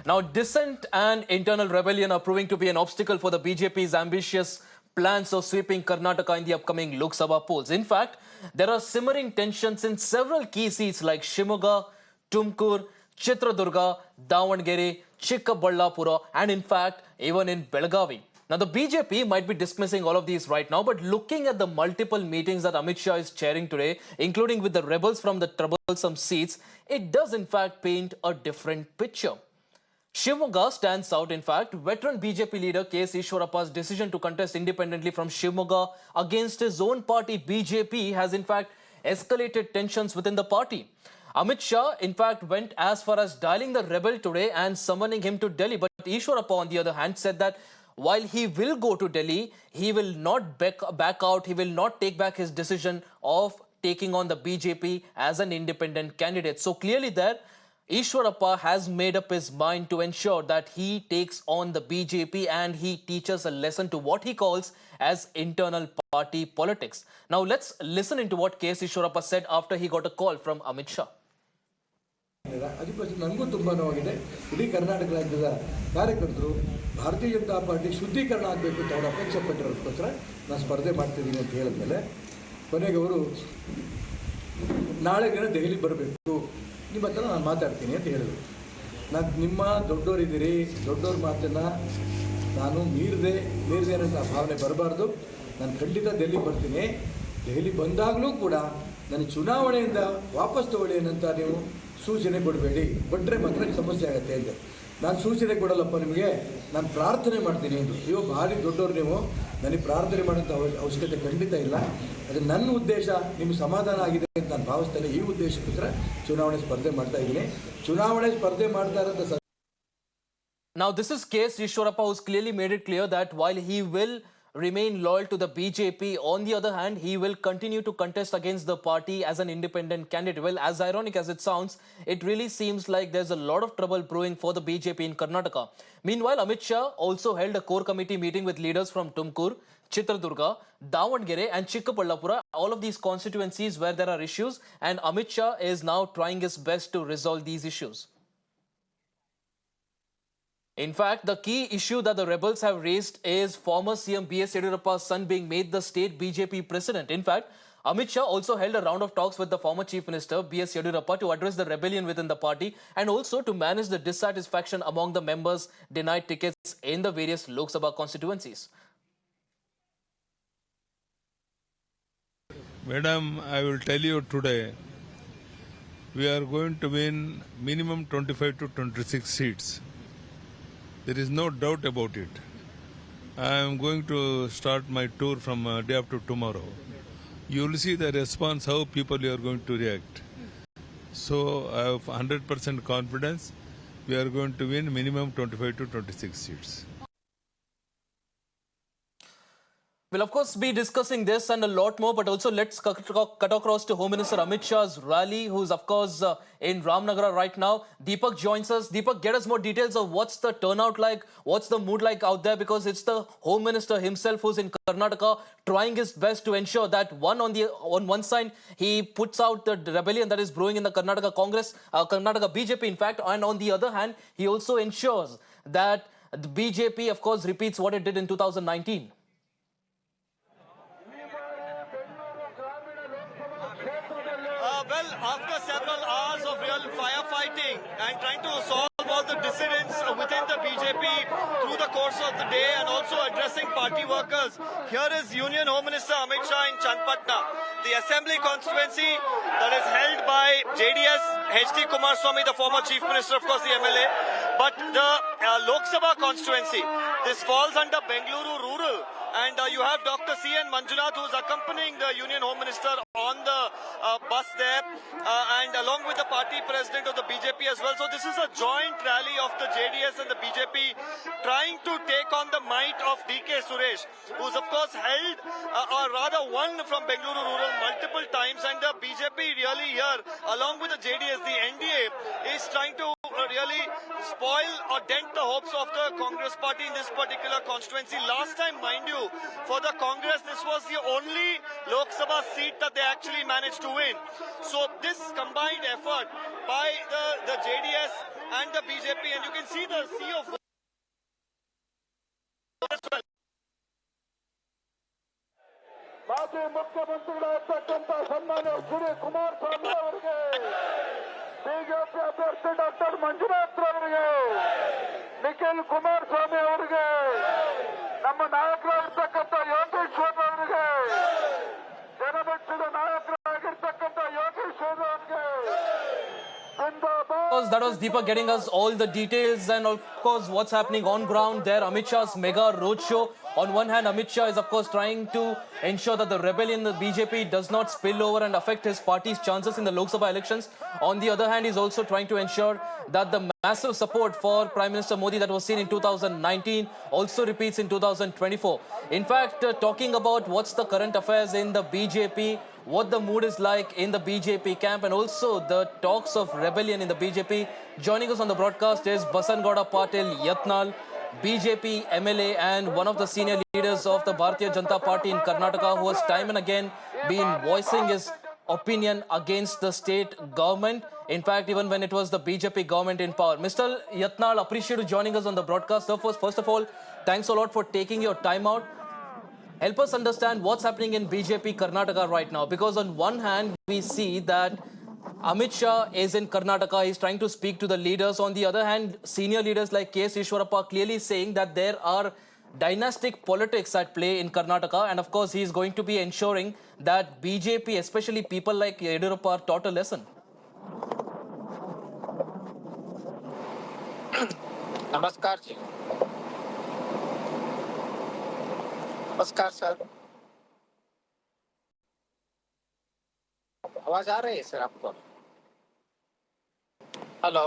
Now, dissent and internal rebellion are proving to be an obstacle for the BJP's ambitious plans of sweeping Karnataka in the upcoming Lok Sabha polls. In fact, there are simmering tensions in several key seats like Shimoga, Tumkur, Chitradurga, Davangere, Chikkaballapura, and in fact, even in Belagavi. Now, the BJP might be dismissing all of these right now, but looking at the multiple meetings that Amit Shah is chairing today, including with the rebels from the troublesome seats, it does in fact paint a different picture. Shimoga stands out, in fact. Veteran BJP leader KS Eshwarappa's decision to contest independently from Shimoga against his own party BJP has in fact escalated tensions within the party. Amit Shah, in fact, went as far as dialing the rebel today and summoning him to Delhi. But Eshwarappa, on the other hand, said that while he will go to Delhi, he will not back out. He will not take back his decision of taking on the BJP as an independent candidate. So clearly there, Eshwarappa has made up his mind to ensure that he takes on the BJP and he teaches a lesson to what he calls as internal party politics. Now let's listen into what KS Eshwarappa said after he got a call from Amit Shah. ಅದಕ್ಕೋಸ್ಕರ ನನಗೂ ತುಂಬ ನೋವಾಗಿದೆ. ಇಡೀ ಕರ್ನಾಟಕ ರಾಜ್ಯದ ಕಾರ್ಯಕರ್ತರು ಭಾರತೀಯ Janata party ಶುದ್ಧೀಕರಣ ಆಗಬೇಕು ಅಂತ ಅವರು ಅಪೇಕ್ಷೆ ಪಟ್ಟಿರೋದಕ್ಕೋಸ್ಕರ ನಾನು ಸ್ಪರ್ಧೆ ಮಾಡ್ತಿದ್ದೀನಿ ಅಂತ ಹೇಳಿದ್ಮೇಲೆ ಕೊನೆಗೆ ಅವರು ನಾಳೆ ದಿನ ದೆಹಲಿ ಬರಬೇಕು, ನಿಮ್ಮ ಹತ್ರ ನಾನು ಮಾತಾಡ್ತೀನಿ ಅಂತ ಹೇಳಿದರು. ನಾನು ನಿಮ್ಮ ದೊಡ್ಡವರಿದ್ದೀರಿ, ದೊಡ್ಡವ್ರ ಮಾತನ್ನು ನಾನು ಮೀರಿದೆ ಅನ್ನೋ ಭಾವನೆ ಬರಬಾರ್ದು. ನಾನು ಖಂಡಿತ ದೆಹಲಿ ಬರ್ತೀನಿ. ದೆಹಲಿ ಬಂದಾಗಲೂ ಕೂಡ ನನಗೆ ಚುನಾವಣೆಯಿಂದ ವಾಪಸ್ ತಗೊಳ್ಳಿ ಏನಂತ ನೀವು ಸೂಚನೆ ಕೊಡಬೇಡಿ, ಕೊಟ್ಟರೆ ಮಾತ್ರ ಸಮಸ್ಯೆ ಆಗುತ್ತೆ ಅಂದೆ. ನಾನು ಸೂಚನೆ ಕೊಡಲ್ಲಪ್ಪ ನಿಮಗೆ, ನಾನು ಪ್ರಾರ್ಥನೆ ಮಾಡ್ತೀನಿ ಅಂದರು. ಇವು ಭಾರಿ ದೊಡ್ಡವರು, ನೀವು ನನಗೆ ಪ್ರಾರ್ಥನೆ ಮಾಡೋಂಥ ಅವಶ್ಯಕತೆ ಖಂಡಿತ ಇಲ್ಲ. ಅದು ನನ್ನ ಉದ್ದೇಶ ನಿಮಗೆ ಸಮಾಧಾನ ಆಗಿದೆ ಅಂತ ನಾನು ಭಾವಿಸ್ತೇನೆ. ಈ ಉದ್ದೇಶಕ್ಕೋಸ್ಕರ ಚುನಾವಣೆ ಸ್ಪರ್ಧೆ ಮಾಡ್ತಾ ಇದ್ದೀನಿ. ಚುನಾವಣೆ ಸ್ಪರ್ಧೆ ಮಾಡ್ತಾ ಇರೋಂಥ Now this is KS Eshwarappa, who's clearly made it clear that while he will remain loyal to the BJP, on the other hand, he will continue to contest against the party as an independent candidate. Well, as ironic as it sounds, it really seems like there's a lot of trouble brewing for the BJP in Karnataka. Meanwhile, Amit Shah also held a core committee meeting with leaders from Tumkur, Chitradurga, Davangere and Chikkaballapura, all of these constituencies where there are issues, and Amit Shah is now trying his best to resolve these issues. In fact, the key issue that the rebels have raised is former CM BS Yediyurappa's son being made the state BJP president. In fact, Amit Shah also held a round of talks with the former Chief Minister BS Yediyurappa to address the rebellion within the party and also to manage the dissatisfaction among the members denied tickets in the various Lok Sabha constituencies. Madam, I will tell you today, we are going to win minimum 25 to 26 seats. There is no doubt about it. I am going to start my tour from day after tomorrow. You will see the response, how people are going to react. So I have 100% confidence we are going to win minimum 25 to 26 seats. We'll of course be discussing this and a lot more, but also let's cut across to Home Minister Amit Shah's rally, who's of course in Ramanagara right now. Deepak joins us. Deepak, get us more details of what's the turnout like, what's the mood like out there, because it's the Home Minister himself who's in Karnataka trying his best to ensure that on one side he puts out the rebellion that is brewing in the Karnataka Congress, Karnataka BJP in fact, and on the other hand he also ensures that the BJP of course repeats what it did in 2019. Well, after several hours of real firefighting and trying to solve all the dissidents within the BJP through the course of the day and also addressing party workers, here is Union Home Minister Amit Shah in Chandpatna, the assembly constituency that is held by JDS, HD Kumaraswamy, the former Chief Minister, of course the MLA, but the Lok Sabha constituency, this falls under Bengaluru Rural. And you have Dr. CM Manjunath, who's accompanying the Union Home Minister on the bus there, and along with the party president of the BJP as well. So this is a joint rally of the JDS and the BJP trying to take on the might of DK Suresh, who's of course held, or rather won from Bengaluru Rural multiple times, and the BJP really here, along with the JDS, the NDA, is trying to really spoil or dent the hopes of the Congress party in this particular constituency. Last time, mind you, for the Congress, this was the only Lok Sabha seat that they actually managed to win. So this combined effort by the JDS and the BJP, and you can see the sea of votes as well. ಮಾಜಿ ಮುಖ್ಯಮಂತ್ರಿಗಳಾಗಿರ್ತಕ್ಕಂಥ ಸನ್ಮಾನ್ಯ ಶ್ರೀ ಕುಮಾರಸ್ವಾಮಿ ಅವರಿಗೆ, BJP ಅಭ್ಯರ್ಥಿ doctor Manjunath ಅವರಿಗೆ, ನಿಖಿಲ್ ಕುಮಾರಸ್ವಾಮಿ ಅವರಿಗೆ, ನಮ್ಮ ನಾಯಕರಾಗಿರ್ತಕ್ಕಂಥ ಯೋಗೇಶ್ವರ್ ಅವರಿಗೆ, ಜನಪಕ್ಷದ ನಾಯಕರಾಗಿರ್ತಕ್ಕಂಥ ಯೋಗೇಶ್ವರ್ ಅವರಿಗೆ Of course, that was Deepak getting us all the details and of course what's happening on ground there. Amit Shah's mega roadshow. On one hand, Amit Shah is of course trying to ensure that the rebellion in the BJP does not spill over and affect his party's chances in the Lok Sabha elections. On the other hand, he's also trying to ensure that the massive support for Prime Minister Modi that was seen in 2019 also repeats in 2024. In fact, talking about what's the current affairs in the BJP, what the mood is like in the BJP camp and also the talks of rebellion in the BJP. Joining us on the broadcast is Basangauda Patil Yatnal, BJP MLA and one of the senior leaders of the Bharatiya Janata Party in Karnataka, who has time and again been voicing his opinion against the state government. In fact, even when it was the BJP government in power. Mr. Yatnal, appreciate you joining us on the broadcast. First of all, thanks a lot for taking your time out. Help us understand what's happening in BJP Karnataka right now. Because on one hand, we see that Amit Shah is in Karnataka. He's trying to speak to the leaders. On the other hand, senior leaders like KS Eshwarappa clearly saying that there are dynastic politics at play in Karnataka. And of course, he's going to be ensuring that BJP, especially people like Yediyurappa, are taught a lesson. नमस्कार जी। नमस्कार sir. आवाज आ रही है sir आपको? Hello.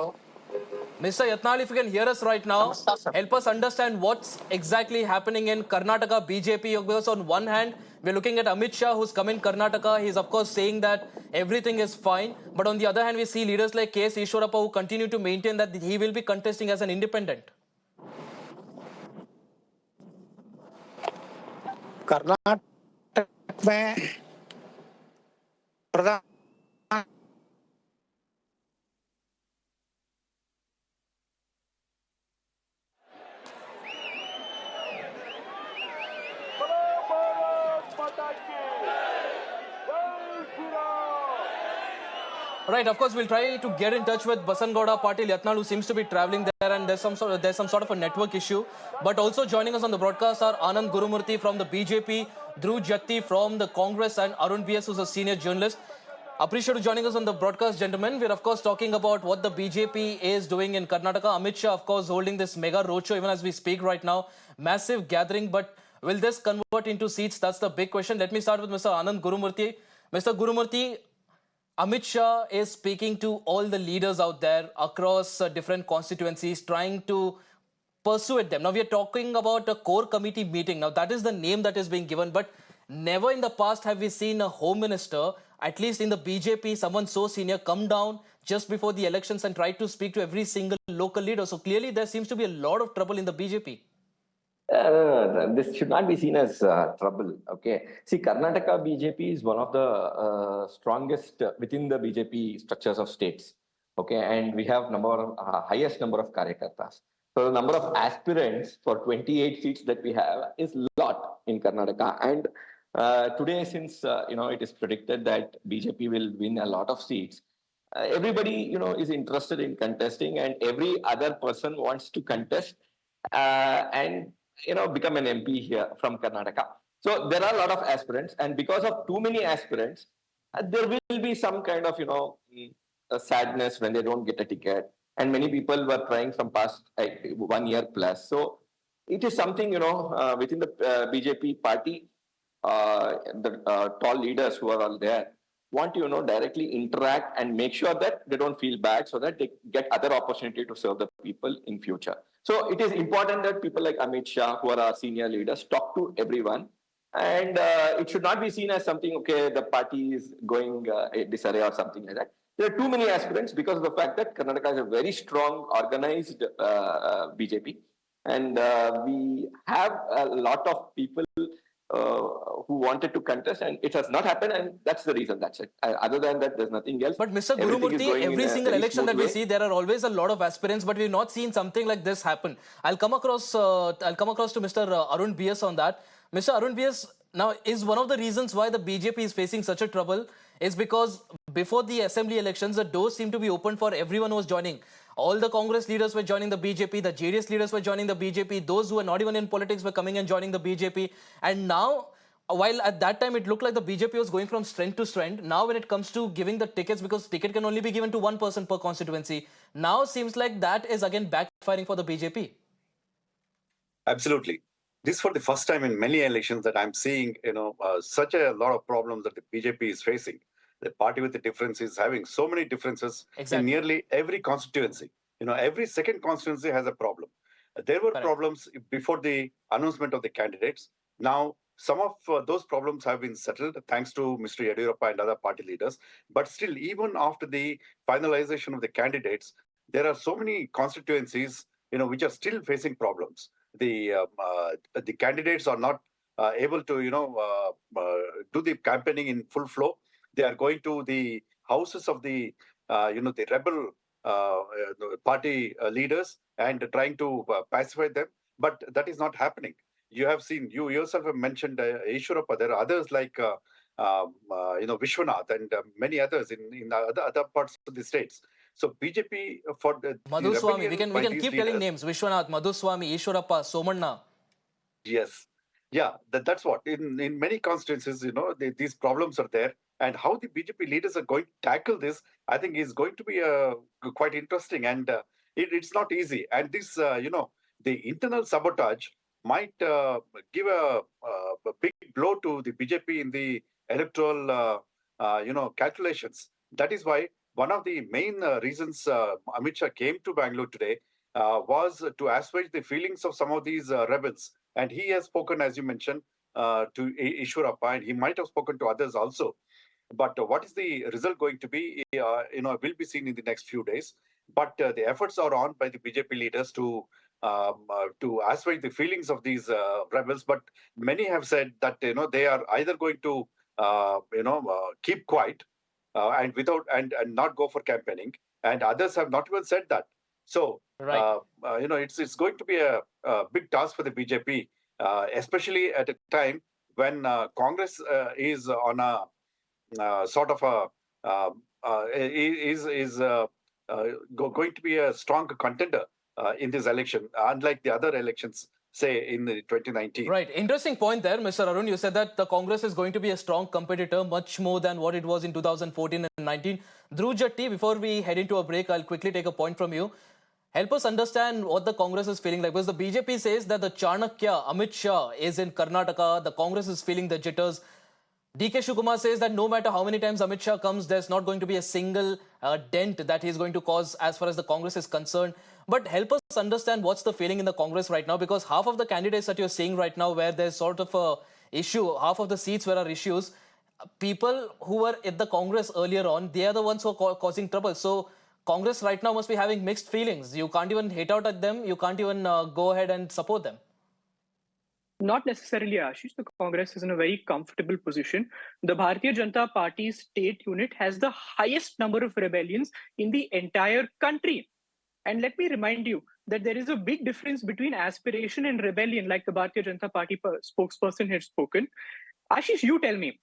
Mr. Yatnal, if you can hear us right now, help us understand what's exactly happening in Karnataka BJP. Because on one hand, we're looking at Amit Shah, who's come in Karnataka. He's of course saying that everything is fine. But on the other hand, we see leaders like KS Eshwarappa who continue to maintain that he will be contesting as an independent. Karnataka में प्रधान Right, of course, we'll try to get in touch with Basangauda Patil Yatnal, who seems to be traveling there, and there's some sort of a network issue. But also joining us on the broadcast are Anand Gurumurthy from the BJP, Dhruv Jatti from the Congress, and Arun BS, who's a senior journalist. Appreciate you joining us on the broadcast, gentlemen. We're of course talking about what the BJP is doing in Karnataka. Amit Shah, of course, holding this mega roadshow even as we speak right now. Massive gathering, but will this convert into seats? That's the big question. Let me start with Mr. Anand Gurumurthy. Mr. Gurumurthy, Amit Shah is speaking to all the leaders out there across different constituencies, trying to persuade them. Now, we are talking about a core committee meeting. Now, that is the name that is being given, but never in the past have we seen a home minister, at least in the BJP, someone so senior, come down just before the elections and try to speak to every single local leader. So clearly, there seems to be a lot of trouble in the BJP. This should not be seen as trouble. Okay. See, Karnataka BJP is one of the strongest within the BJP structures of states. Okay. And we have highest number of karyakartas. So the number of aspirants for 28 seats that we have is a lot in Karnataka. And today, since, it is predicted that BJP will win a lot of seats, everybody, is interested in contesting, and every other person wants to contest and become an MP here from Karnataka. So there are a lot of aspirants, and because of too many aspirants, there will be some kind of, a sadness when they don't get a ticket. And many people were trying from past 1 year plus. So it is something, within the BJP party, the tall leaders who are all there want to, directly interact and make sure that they don't feel bad, so that they get other opportunity to serve the people in future. So it is important that people like Amit Shah, who are our senior leaders, talk to everyone. And it should not be seen as something, okay, the party is going disarray or something like that. There are too many aspirants because of the fact that Karnataka is a very strong, organized BJP. And we have a lot of people who wanted to contest, and it has not happened, and that's the reason. That's it. Other than that, there's nothing else. But Mr. Everything is Gurumurthy, going in every a single very election smooth that we way. see, there are always a lot of aspirants, but we've not seen something like this happen. I'll come across to Mr. Arun BS on that. Mr. Arun BS, now is one of the reasons why the BJP is facing such a trouble is because before the assembly elections, the doors seemed to be open for everyone who was joining. All the Congress leaders were joining the BJP, the JDS leaders were joining the BJP, those who were not even in politics were coming and joining the BJP. And now, while at that time it looked like the BJP was going from strength to strength, now when it comes to giving the tickets, because ticket can only be given to one person per constituency, now seems like that is again backfiring for the BJP. Absolutely. This is for the first time in many elections that I'm seeing, such a lot of problems that the BJP is facing. The party with the difference is having so many differences in nearly every constituency. Every second constituency has a problem. There were problems before the announcement of the candidates. Now, some of those problems have been settled thanks to Mr. Yediyurappa and other party leaders. But still, even after the finalization of the candidates, there are so many constituencies, which are still facing problems. The candidates are not able to, do the campaigning in full flow. They are going to the houses of the, the rebel party leaders and trying to pacify them. But that is not happening. You have seen, you yourself have mentioned Eshwarappa. There are others like, Vishwanath and many others in other parts of the states. So BJP for the Madhuswami, we can keep telling leaders, names. Vishwanath, Madhuswami, Eshwarappa, Somanna. Yes. Yeah, that's what. In many constituencies, these problems are there. And how the BJP leaders are going to tackle this, I think is going to be quite interesting. And it's not easy. And this, the internal sabotage might give a big blow to the BJP in the electoral, calculations. That is why one of the main reasons Amit Shah came to Bangalore today was to assuage the feelings of some of these rebels. And he has spoken, as you mentioned, to Eshwarappa, and he might have spoken to others also. But what is the result going to be, will be seen in the next few days. But the efforts are on by the BJP leaders to assuage the feelings of these rebels. But many have said that, they are either going to, keep quiet and not go for campaigning. And others have not even said that. So, it's going to be a big task for the BJP, especially at a time when Congress is on a sort of a going to be a strong contender in this election, unlike the other elections, say in 2019. Right. Interesting point there, Mr. Arun. You said that the Congress is going to be a strong competitor, much more than what it was in 2014 and 19. Dhruv Jatti, before we head into a break, I'll quickly take a point from you. Help us understand what the Congress is feeling like. Because the BJP says that the Chanakya, Amit Shah, is in Karnataka. The Congress is feeling the jitters. DK Shivakumar says that no matter how many times Amit Shah comes, there's not going to be a single dent that he's going to cause as far as the Congress is concerned. But help us understand what's the feeling in the Congress right now, because half of the candidates that you're seeing right now where there's sort of a issue, half of the seats where are issues, people who were at the Congress earlier on, they are the ones who are causing trouble. So Congress right now must be having mixed feelings. You can't even hate out at them. You can't even go ahead and support them. Not necessarily, Ashish. The Congress is in a very comfortable position. The Bharatiya Janata Party state unit has the highest number of rebellions in the entire country. And let me remind you that there is a big difference between aspiration and rebellion, like the Bharatiya Janata Party spokesperson had spoken. Ashish, you tell me,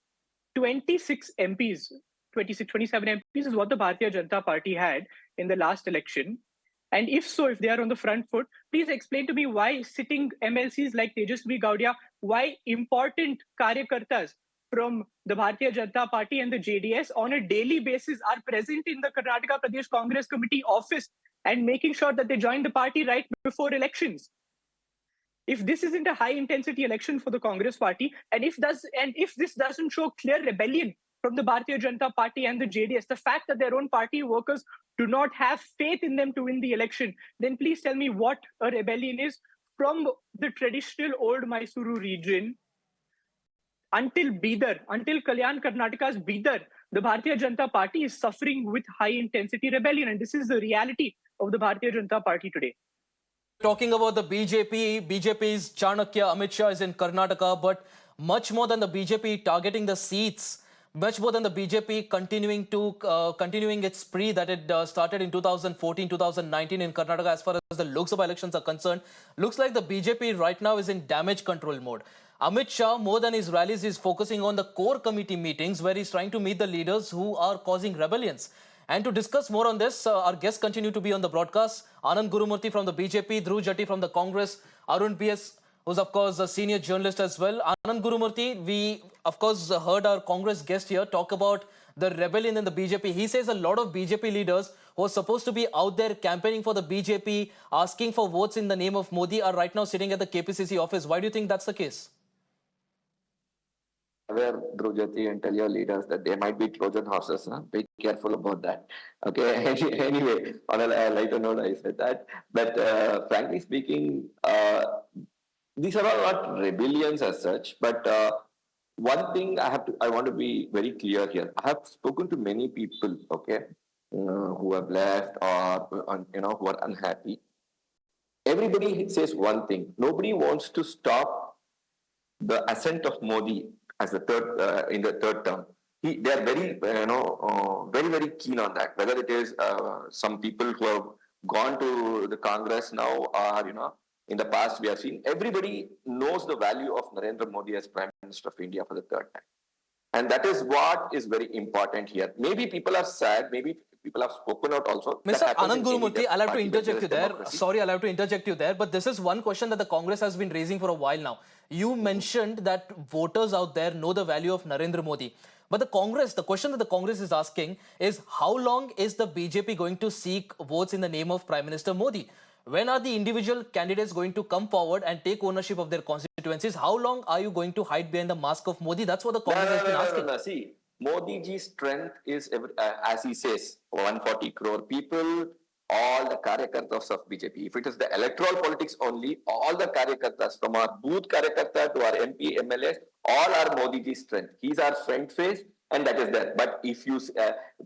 26 MPs, 27 MPs is what the Bharatiya Janata Party had in the last election. And if so, if they are on the front foot, please explain to me why sitting MLCs like Tejasvi Gaudia, why important Karyakartas from the Bharatiya Janata Party and the JDS on a daily basis are present in the Karnataka Pradesh Congress Committee office and making sure that they join the party right before elections. If this isn't a high-intensity election for the Congress party, and if this doesn't show clear rebellion from the Bharatiya Janata Party and the JDS, the fact that their own party workers do not have faith in them to win the election, then please tell me what a rebellion is. From the traditional old Mysuru region until Bidar, until Kalyan Karnataka's Bidar, the Bharatiya Janata Party is suffering with high-intensity rebellion. And this is the reality of the Bharatiya Janata Party today. Talking about the BJP's Chanakya, Amit Shah is in Karnataka, but much more than the BJP targeting the seats, much more than the BJP continuing its spree that it started in 2014-2019 in Karnataka as far as the Lok Sabha elections are concerned. Looks like the BJP right now is in damage control mode. Amit Shah, more than his rallies, is focusing on the core committee meetings where he's trying to meet the leaders who are causing rebellions. And to discuss more on this, our guests continue to be on the broadcast. Anand Gurumurthy from the BJP, Dhruv Jatti from the Congress, Arun BS, who's of course a senior journalist as well. Anand Gurumurthy, we of course heard our Congress guest here talk about the rebellion in the BJP. He says a lot of BJP leaders who are supposed to be out there campaigning for the BJP, asking for votes in the name of Modi, are right now sitting at the KPCC office. Why do you think that's the case? Aware, Dhruv Jatti, and tell your leaders that they might be Trojan horses. Huh? Be careful about that. Okay. Anyway, on a lighter note, I said that. But frankly speaking, these are all not rebellions as such. But one thing I want to be very clear here. I have spoken to many people. Okay, who have left or who are unhappy. Everybody says one thing. Nobody wants to stop the ascent of Modi as the third in the third term. They are very very keen on that. Whether it is some people who have gone to the Congress now, or in the past we have seen, everybody knows the value of Narendra Modi as Prime Minister of India for the third time, and that is what is very important here. Maybe people are sad. Maybe people have spoken out also. Mr. Anand Gurumurthy, I'll have to interject you there. Sorry, I'll have to interject you there. But this is one question that the Congress has been raising for a while now. You mentioned that voters out there know the value of Narendra Modi. But the question that the Congress is asking is, how long is the BJP going to seek votes in the name of Prime Minister Modi? When are the individual candidates going to come forward and take ownership of their constituencies? How long are you going to hide behind the mask of Modi? That's what the Congress has been asking. No. See, Modi ji's strength is, as he says, 140 crore people, all the karyakartas of BJP. If it is the electoral politics only, all the karyakartas, from our booth karyakarta to our MP, MLAs, all are Modi ji's strength. He's our front face, and that is there. But if you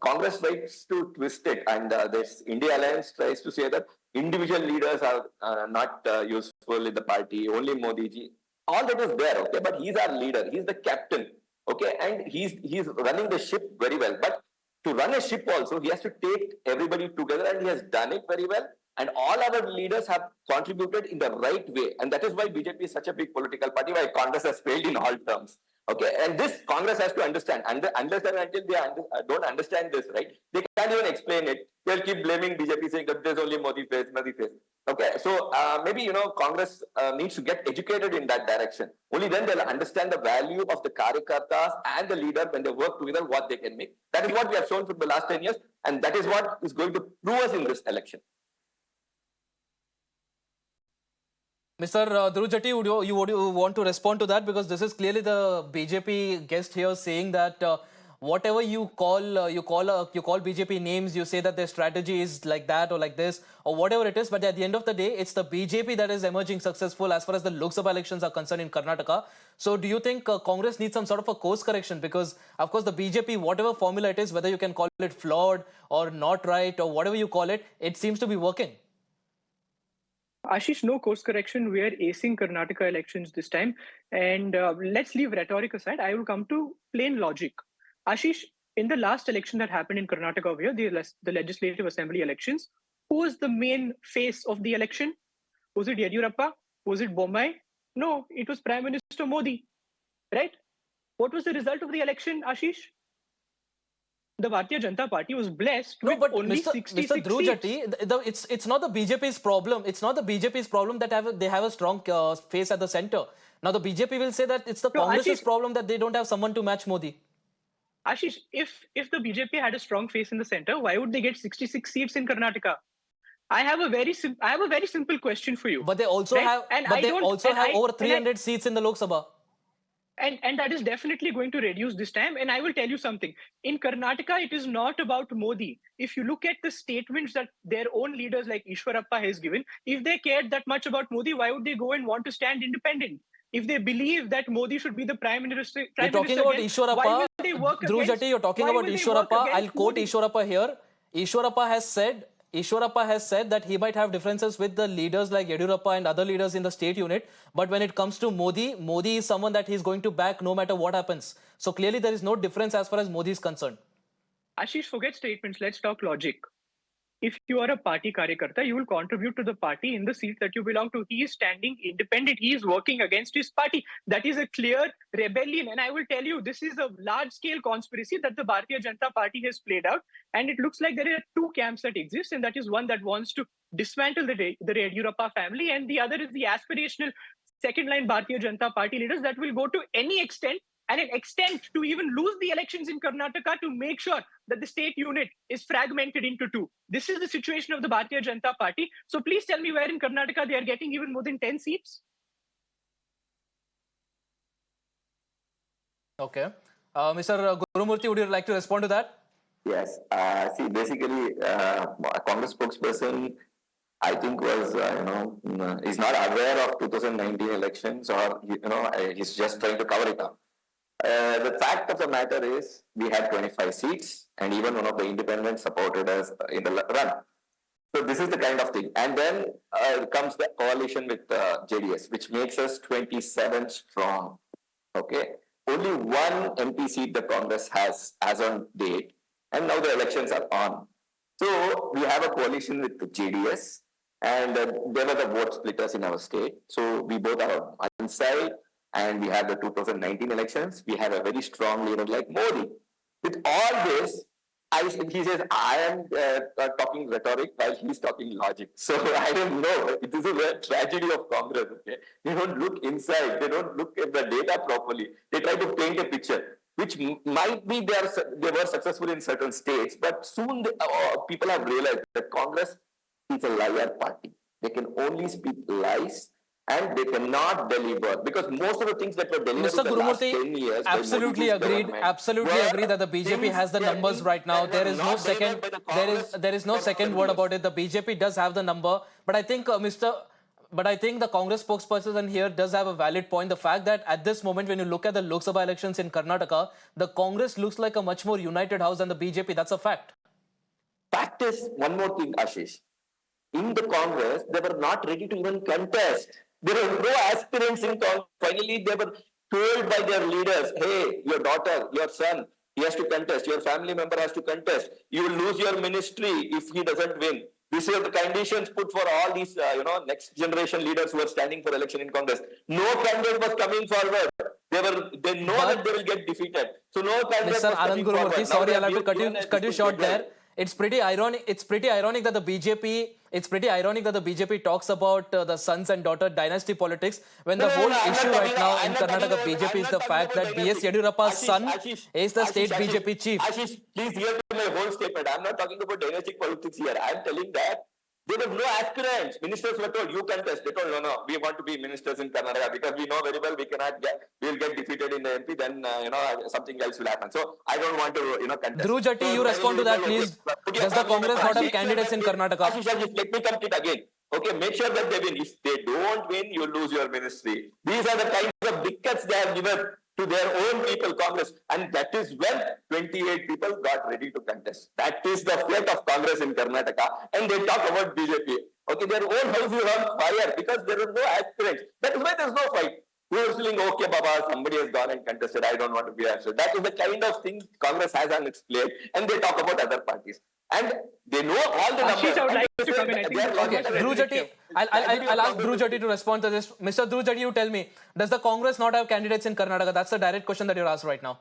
Congress tries to twist it, and this India Alliance tries to say that individual leaders are not useful in the party, only Modi ji, all that is there, okay? But he's our leader, he's the captain, okay? And he's running the ship very well. But to run a ship also, he has to take everybody together, and he has done it very well. And all our leaders have contributed in the right way. And that is why BJP is such a big political party, why Congress has failed in all terms. Okay, and this Congress has to understand. And unless and until they don't understand this, right, they can't even explain it. They'll keep blaming BJP, saying that there's only Modi face, Modi face. Okay, so maybe Congress needs to get educated in that direction. Only then they'll understand the value of the karyakartas and the leader when they work together, what they can make. That is what we have shown for the last 10 years, and that is what is going to prove us in this election. Mr. Dhruv Jatti, would you want to respond to that? Because this is clearly the BJP guest here saying that whatever you call BJP names, you say that their strategy is like that or like this or whatever it is. But at the end of the day, it's the BJP that is emerging successful as far as the Lok Sabha elections are concerned in Karnataka. So do you think Congress needs some sort of a course correction? Because of course the BJP, whatever formula it is, whether you can call it flawed or not right or whatever you call it, it seems to be working. Ashish, no course correction. We are acing Karnataka elections this time. And let's leave rhetoric aside. I will come to plain logic. Ashish, in the last election that happened in Karnataka over here, the Legislative Assembly elections, who was the main face of the election? Was it Yediyurappa? Was it Bombay? No, it was Prime Minister Modi. Right? What was the result of the election, Ashish? The Bharatiya Janata Party was blessed with only 66 Mr. Dhruv Jatti, it's not the BJP's problem. It's not the BJP's problem that they have a strong face at the center. Now the BJP will say that it's the Congress's problem that they don't have someone to match Modi. Ashish, if the BJP had a strong face in the center, why would they get 66 seats in Karnataka? I have a very simple question for you. But they also have over 300 seats in the Lok Sabha. And that is definitely going to reduce this time. And I will tell you something. In Karnataka, it is not about Modi. If you look at the statements that their own leaders like Eshwarappa has given, if they cared that much about Modi, why would they go and want to stand independent? If they believe that Modi should be the Prime Minister, you're talking about Eshwarappa. Dhruv Jatti, you're talking about Eshwarappa. I'll quote Eshwarappa here. Eshwarappa has said Eshwarappa has said that he might have differences with the leaders like Yediyurappa and other leaders in the state unit. But when it comes to Modi, Modi is someone that he's going to back no matter what happens. So clearly there is no difference as far as Modi is concerned. Ashish, forget statements. Let's talk logic. If you are a party karyakarta, you will contribute to the party in the seat that you belong to. He is standing independent. He is working against his party. That is a clear rebellion. And I will tell you, this is a large-scale conspiracy that the Bharatiya Janata Party has played out. And it looks like there are two camps that exist. And that is one that wants to dismantle the Yediyurappa family. And the other is the aspirational second-line Bharatiya Janata Party leaders that will go to any extent and an extent to even lose the elections in Karnataka to make sure that the state unit is fragmented into two. This is the situation of the Bharatiya Janata Party. So please tell me where in Karnataka they are getting even more than 10 seats. Okay. Mr. Gurumurthy, would you like to respond to that? Yes. See, basically, a Congress spokesperson, I think, was, is not aware of 2019 elections, or, he's just trying to cover it up. The fact of the matter is, we had 25 seats, and even one of the independents supported us in the run. So this is the kind of thing. And then comes the coalition with JDS, which makes us 27 strong. Okay. Only one MP seat the Congress has as on date, and now the elections are on. So we have a coalition with the JDS, and they were the vote splitters in our state. So we both are on one side. And we have the 2019 elections. We have a very strong leader like Modi. With all this, he says, I am talking rhetoric while he's talking logic. So I don't know. This is a tragedy of Congress. Okay? They don't look inside. They don't look at the data properly. They try to paint a picture, which might be they were successful in certain states. But soon people have realized that Congress is a liar party. They can only speak lies. And they cannot deliver, because most of the things that were delivered Mr. in the last 10 Gurumurthy, years... absolutely agreed that the BJP has the numbers right now. There is no second word about it. The BJP does have the number. But I think, the Congress spokesperson here does have a valid point. The fact that at this moment, when you look at the Lok Sabha elections in Karnataka, the Congress looks like a much more united house than the BJP. That's a fact. Fact is, one more thing, Ashish. In the Congress, they were not ready to even contest. There were no aspirants in Congress. Finally, they were told by their leaders, hey, your daughter, your son, he has to contest. Your family member has to contest. You will lose your ministry if he doesn't win. These are the conditions put for all these, next generation leaders who are standing for election in Congress. No candidate was coming forward. They know that they will get defeated. So no candidate Mr. was Anand coming Gurumurthy, forward. sorry, I'll have to cut you short there. It's pretty ironic that the BJP talks about the sons and daughter dynasty politics when the whole issue right now in Karnataka BJP is the fact that BS Yediyurappa's son is the state BJP chief. Ashish, please hear my whole statement. I'm not talking about dynastic politics here. I'm telling that there were no aspirants. Ministers were told, you contest. They told, no, we want to be ministers in Karnataka because we know very well we will get defeated in the MP, then, something else will happen. So I don't want to, contest. Dhruv Jatti, you respond to that, please. Does the Congress not have candidates in Karnataka? Ashish, let me come to it again. Okay, make sure that they win. If they don't win, you lose your ministry. These are the kinds of big cuts they have given to their own people, Congress. And that is when 28 people got ready to contest. That is the fate of Congress in Karnataka. And they talk about BJP. Okay, their own house is on fire because there are no aspirants. That is why there is no fight. We are feeling, okay, Baba, somebody has gone and contested. I don't want to be answered. That is the kind of thing Congress has on its plate. And they talk about other parties. And they know all the numbers. Ashish, I would like to come in. Okay, Dhruv Jatti, I'll ask Dhruv Jatti to respond to this. Mr. Dhruv Jatti, you tell me, does the Congress not have candidates in Karnataka? That's the direct question that you're asked right now.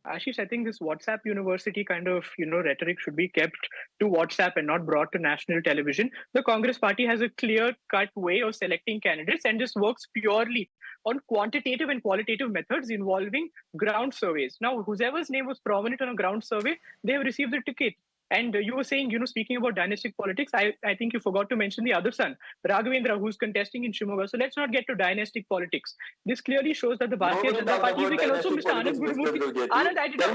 Ashish, I think this WhatsApp university kind of, rhetoric should be kept to WhatsApp and not brought to national television. The Congress party has a clear-cut way of selecting candidates and just works purely on quantitative and qualitative methods involving ground surveys. Now, whoever's name was prominent on a ground survey, they have received the ticket. And you were saying, speaking about dynastic politics, I think you forgot to mention the other son, Raghavendra, who's contesting in Shimoga. So let's not get to dynastic politics. This clearly shows that the Bharatiya Janata Party, we can also, Mr. Anand Gurumurthy. Anand, I did not.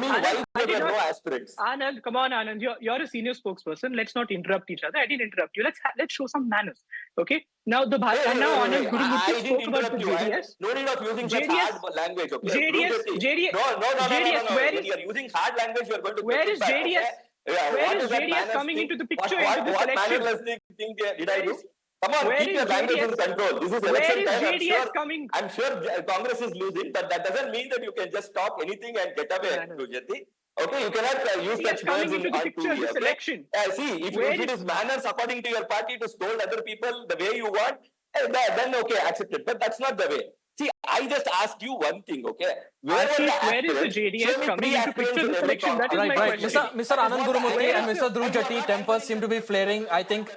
Anand, come on, Anand, you're a senior spokesperson. Let's not interrupt each other. I didn't interrupt you. Let's show some manners. Okay. Now the Anand Gurumurthy spoke about the JDS. No need of using such hard language. Okay? JDS. No. Where is When you are using hard language, you are going to. Where is JDS? Yeah, Where what is is that JDS manners coming thing? into the picture, into this What election? mannerless thing did I Where do? is Come on, where keep is your language in JDS? control. This is Where election is time. JDS coming? I'm sure Congress is losing, but that doesn't mean that you can just talk anything and get away, No, no. Dhruv Jatti. Okay, you cannot use JDS such coming words into the on picture in TV. this Okay, election. see, if Where it is is manners according to your party to scold other people the way you want, then okay, accept it. But that's not the way. See, I just asked you one thing, okay? Where were the Ashish, where is the aspirants? Show JDS me coming 3 into aspirants picture in this every election? That is Right, my right. question. Mr. Anand Gurumurthy Where and is Mr. Dhruv Jatti, tempers seem to be flaring. I think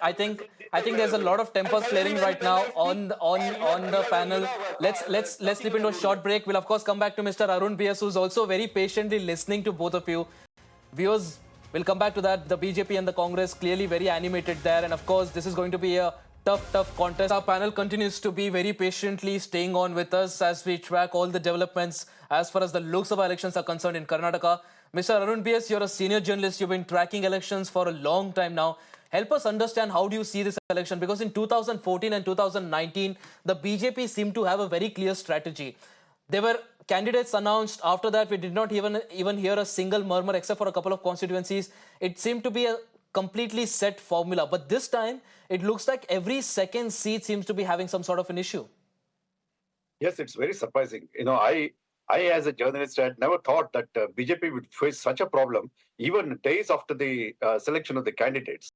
there's a lot of tempers flaring right now on the panel. Let's slip into a short break. We'll of course come back to Mr. Arun BS, who's also very patiently listening to both of you. Viewers, we'll come back to that. The BJP and the Congress clearly very animated there, and of course this is going to be a tough contest. Our panel continues to be very patiently staying on with us as we track all the developments as far as the Lok Sabha elections are concerned in Karnataka. Mr. Arun BS, you're a senior journalist. You've been tracking elections for a long time now. Help us understand, how do you see this election? Because in 2014 and 2019, the BJP seemed to have a very clear strategy. There were candidates announced. After that, we did not even hear a single murmur except for a couple of constituencies. It seemed to be a completely set formula. But this time, it looks like every second seat seems to be having some sort of an issue. Yes, it's very surprising. I as a journalist had never thought that BJP would face such a problem even days after the selection of the candidates.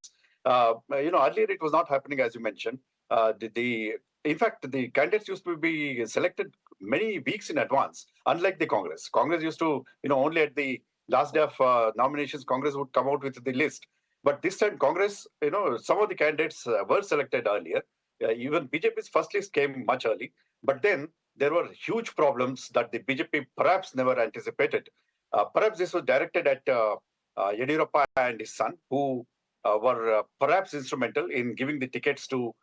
Earlier it was not happening, as you mentioned. In fact, the candidates used to be selected many weeks in advance, unlike the Congress. Congress used to, only at the last day of nominations, Congress would come out with the list. But this time, Congress, some of the candidates were selected earlier. Even BJP's first list came much early. But then there were huge problems that the BJP perhaps never anticipated. Perhaps this was directed at Yediyurappa and his son, who were perhaps instrumental in giving the tickets to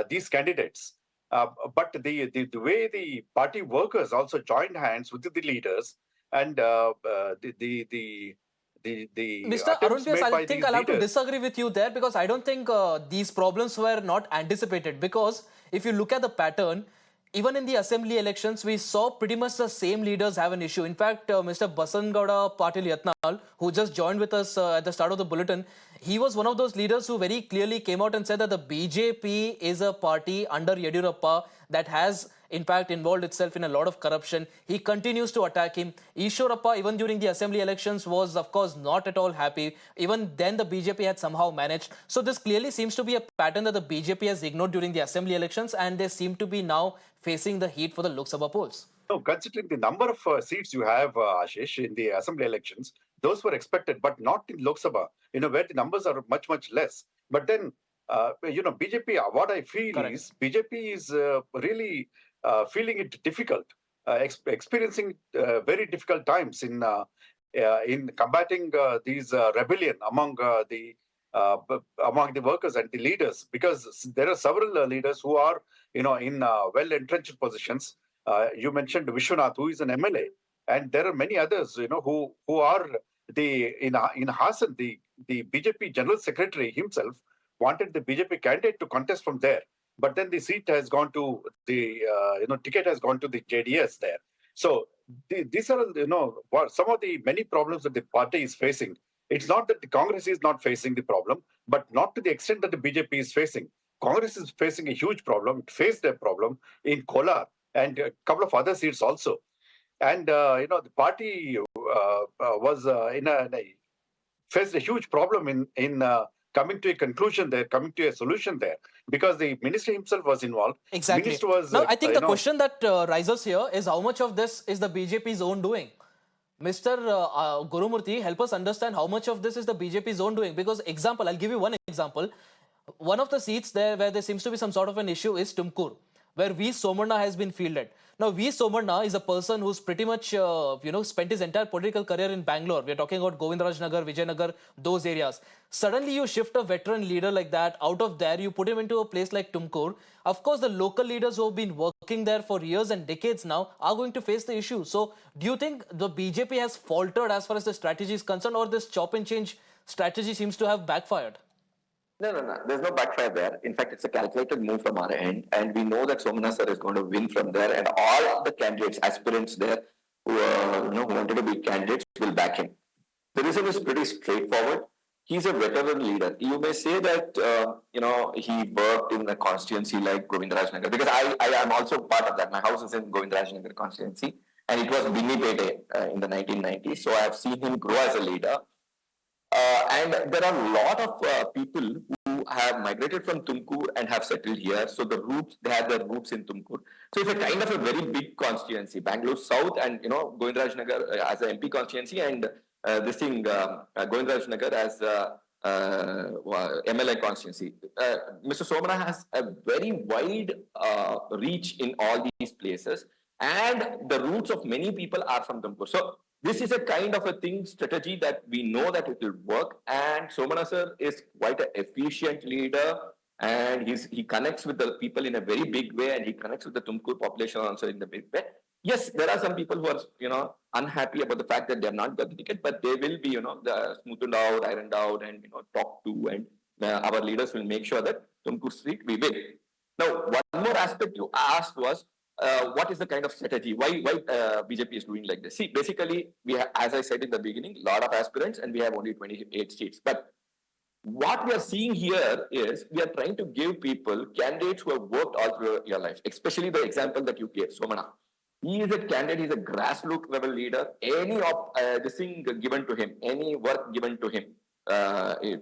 these candidates. But the way the party workers also joined hands with the leaders, and the Mr. Arun attempts BS, made I by think these I'll have to leaders. disagree with you there, because I don't think these problems were not anticipated. Because if you look at the pattern, even in the assembly elections, we saw pretty much the same leaders have an issue. In fact, Mr. Basangauda Patil Yatnal, who just joined with us at the start of the bulletin, he was one of those leaders who very clearly came out and said that the BJP is a party under Yediyurappa that has, in fact, involved itself in a lot of corruption. He continues to attack him. Eshwarappa, even during the assembly elections, was, of course, not at all happy. Even then, the BJP had somehow managed. So this clearly seems to be a pattern that the BJP has ignored during the assembly elections, and they seem to be now facing the heat for the Lok Sabha polls. No, considering the number of seats you have, Ashish, in the assembly elections, those were expected, but not in Lok Sabha, where the numbers are much, much less. But then, BJP, what I feel Correct. is BJP is really feeling it difficult, experiencing very difficult times in combating these rebellion among the workers and the leaders, because there are several leaders who are, in well entrenched positions. You mentioned Vishwanath, who is an MLA, and there are many others, who are in Hassan, the BJP General Secretary himself wanted the BJP candidate to contest from there, but then the seat has gone to the ticket has gone to the JDS there. So these are some of the many problems that the party is facing. It's not that the Congress is not facing the problem, but not to the extent that the BJP is facing. Congress is facing a huge problem. It faced a problem in Kolar and a couple of other seats also. And, the party was faced a huge problem in coming to a conclusion there, coming to a solution there, because the minister himself was involved. Exactly. Minister was, Now, I think the question that rises here is, how much of this is the BJP's own doing? Mr. Gurumurthy, help us understand how much of this is the BJP's own doing. Because, example, I'll give you one example. One of the seats there where there seems to be some sort of an issue is Tumkur, where V. Somarna has been fielded. Now, V. Somarna is a person who's pretty much, spent his entire political career in Bangalore. We're talking about Govindarajnagar, Vijayanagar, those areas. Suddenly, you shift a veteran leader like that out of there, you put him into a place like Tumkur. Of course, the local leaders who have been working there for years and decades now are going to face the issue. So, do you think the BJP has faltered as far as the strategy is concerned, or this chop and change strategy seems to have backfired? No. There's no backfire there. In fact, it's a calculated move from our end. And we know that Somana sir is going to win from there. And all the candidates, aspirants there who wanted to be candidates will back him. The reason is pretty straightforward. he's a veteran leader. You may say that, he worked in a constituency like Govindarajnagar, because I am also part of that. My house is in Govindarajnagar constituency, and it was Binnipete in the 1990s. So I have seen him grow as a leader. And there are a lot of people who have migrated from Tumkur and have settled here. So they have their roots in Tumkur. So it's a kind of a very big constituency. Bangalore South and, Govindarajnagar as a MP constituency, and Govindarajnagar as MLA constituency. Mr. Somana has a very wide reach in all these places, and the roots of many people are from Tumkur. So this is a kind of a strategy that we know that it will work. And Somana sir is quite an efficient leader, and he connects with the people in a very big way, and he connects with the Tumkur population also in the big way. Yes, there are some people who are, unhappy about the fact that they have not got the ticket, but they will be, smoothed out, ironed out, and, talked to, and our leaders will make sure that Tumkur street we win. Now, one more aspect you asked was, what is the kind of strategy? Why BJP is doing like this? See, basically, we have, as I said in the beginning, a lot of aspirants, and we have only 28 seats. But what we are seeing here is we are trying to give people candidates who have worked all through your life, especially the example that you gave, Somana. He is a candidate, he's a grassroots level leader. Any this thing given to him, any work given to him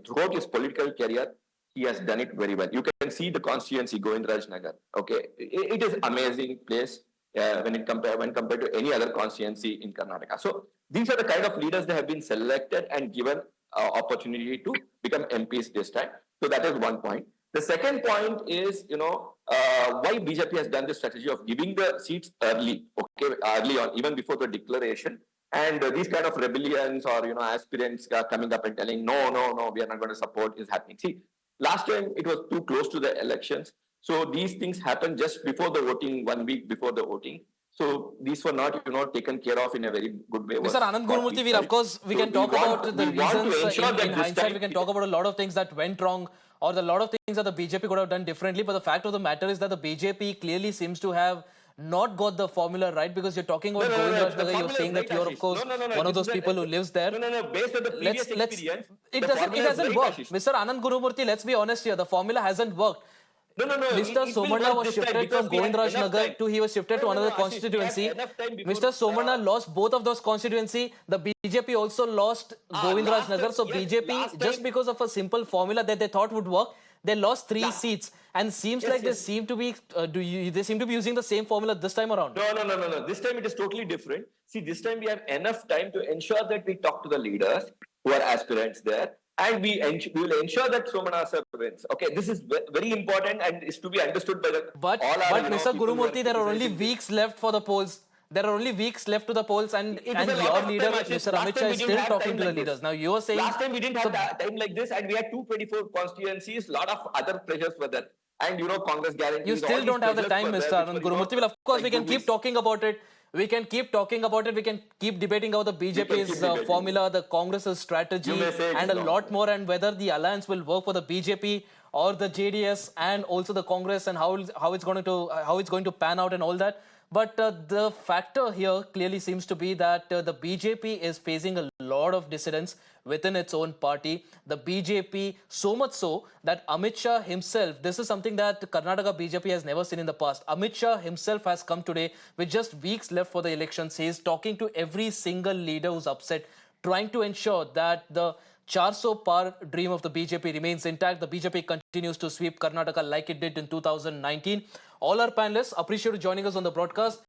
throughout his political career, he has done it very well. You can see the constituency, Govindarajnagar. Okay, it is amazing place when compared to any other constituency in Karnataka. So these are the kind of leaders that have been selected and given opportunity to become MPs this time. So that is one point. The second point is, why BJP has done this strategy of giving the seats early on, even before the declaration. And these kind of rebellions or, aspirants are coming up and telling, no, we are not going to support is happening. See, last time it was too close to the elections. So these things happened just before the voting, 1 week before the voting. So these were not, taken care of in a very good way. Mr. Anand Gurumurthy, of course, we can talk about the reasons in hindsight. We can talk about a lot of things that went wrong, or a lot of things that the BJP could have done differently. But the fact of the matter is that the BJP clearly seems to have not got the formula right, because you're talking about Govindarajnagar, you're saying that you're, of course, one of those people who lives there. Based on the previous experience, it doesn't work. Mr. Anand Gurumurthy, let's be honest here, the formula hasn't worked. Mr. Somana was shifted from Govindarajnagar to he was shifted to another constituency. Mr. Somana lost both of those constituency. The BJP also lost Govindarajnagar. So BJP, just because of a simple formula that they thought would work, they lost 3 seats, and seems like they seem to be using the same formula this time around. No. This time it is totally different. See, this time we have enough time to ensure that we talk to the leaders who are aspirants there, and we will ensure that Somana sir wins. Okay, this is very important and is to be understood by But Mr. Gurumurthy, there are only weeks left for the polls. There are only weeks left to the polls, and your leader, Mr. Amit Shah, is still talking to the leaders. Now, you are saying... Last time we didn't have time like this, and we had 224 constituencies, a lot of other pressures were there. And, Congress guarantees... You still don't have the time, Mr. Anand Gurumurthy. Well, of course, we can keep talking about it. We can keep talking about it. We can keep debating about the BJP's formula, the Congress's strategy, and a lot more, and whether the alliance will work for the BJP or the JDS, and also the Congress, and how it's going to pan out and all that. But the factor here clearly seems to be that the BJP is facing a lot of dissidents within its own party. The BJP, so much so that Amit Shah himself, this is something that Karnataka BJP has never seen in the past. Amit Shah himself has come today with just weeks left for the elections. He is talking to every single leader who's upset, trying to ensure that the 400 par dream of the BJP remains intact. The BJP continues to sweep Karnataka like it did in 2019. All our panelists, appreciate you joining us on the broadcast.